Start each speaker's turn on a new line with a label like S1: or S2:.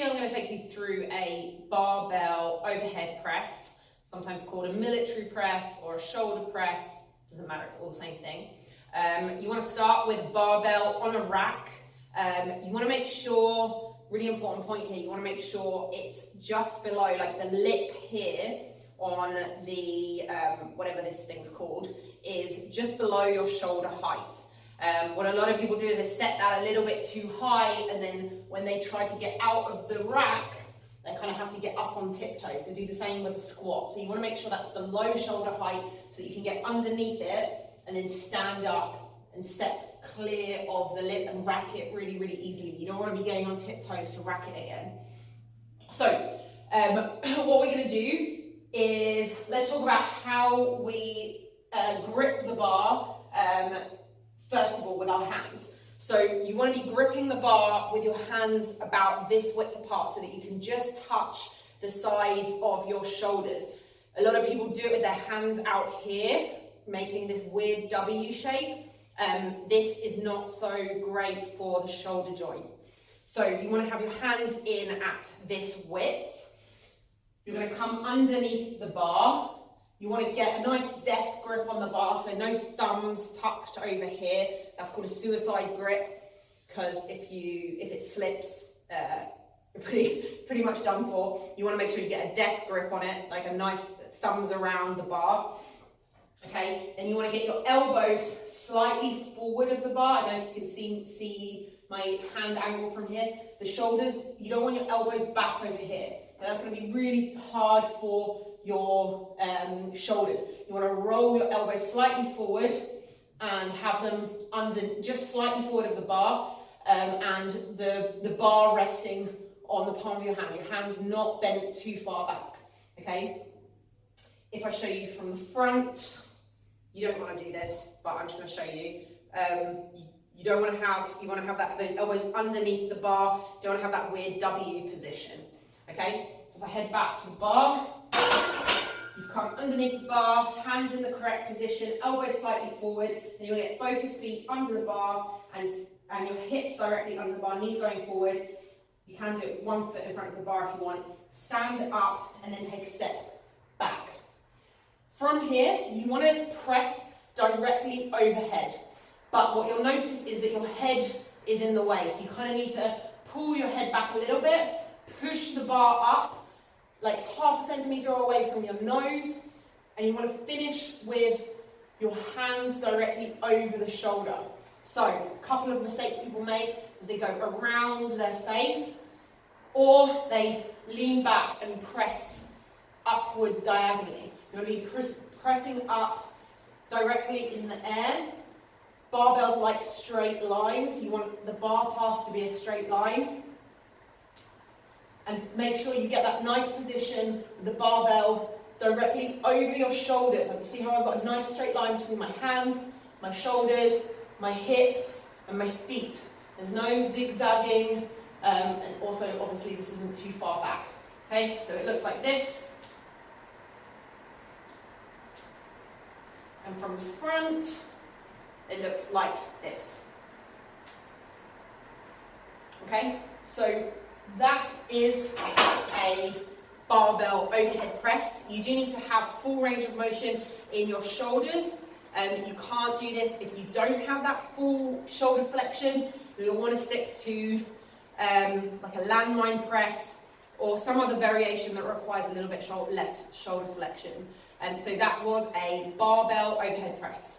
S1: video, I'm going to take you through a barbell overhead press, sometimes called a military press or a shoulder press. Doesn't matter, it's all the same thing. You want to start with barbell on a rack. You want to make sure, really important point here, you want to make sure it's just below, like the lip here on the, whatever this thing's called, is just below your shoulder height. What a lot of people do is they set that a little bit too high, and then when they try to get out of the rack, they kind of have to get up on tiptoes. They do the same with the squat. So you want to make sure that's below shoulder height so that you can get underneath it and then stand up and step clear of the lip and rack it really, really easily. You don't want to be going on tiptoes to rack it again. So what we're going to do is, let's talk about how we grip the bar, first of all, with our hands. So you want to be gripping the bar with your hands about this width apart so that you can just touch the sides of your shoulders. A lot of people do it with their hands out here, making this weird W shape. This is not so great for the shoulder joint. So you want to have your hands in at this width. You're going to come underneath the bar. You want to get a nice death grip on the bar, so no thumbs tucked over here. That's called a suicide grip, because if it slips, you're pretty much done for. You want to make sure you get a death grip on it, like a nice thumbs around the bar. Okay, then you want to get your elbows slightly forward of the bar. I don't know if you can see my hand angle from here. The shoulders, you don't want your elbows back over here. And that's going to be really hard for your shoulders. You want to roll your elbows slightly forward and have them under, just slightly forward of the bar, and the bar resting on the palm of your hand. Your hand's not bent too far back, okay? If I show you from the front, you don't want to do this, but I'm just going to show you. You don't want to have, you want to have those elbows underneath the bar. You don't want to have that weird W position, okay? So if I head back to the bar, you've come underneath the bar, hands in the correct position, elbows slightly forward, and you'll get both your feet under the bar and your hips directly under the bar, knees going forward. You can do it 1 foot in front of the bar if you want. Stand up and then take a step back. From here, you want to press directly overhead. But what you'll notice is that your head is in the way. So you kind of need to pull your head back a little bit, push the bar up, like 1/2 centimetre away from your nose, and you want to finish with your hands directly over the shoulder. So a couple of mistakes people make is they go around their face, or they lean back and press upwards diagonally. You want to be pressing up directly in the air. Barbells like straight lines. You want the bar path to be a straight line. And make sure you get that nice position with the barbell directly over your shoulders. You can see how I've got a nice straight line between my hands, my shoulders, my hips, and my feet. There's no zigzagging, and also, obviously, this isn't too far back. Okay, so it looks like this. And from the front, it looks like this. Okay, so that is a barbell overhead press. You do need to have full range of motion in your shoulders. You can't do this if you don't have that full shoulder flexion. You'll want to stick to like a landmine press or some other variation that requires a little bit less shoulder flexion. So that was a barbell overhead press.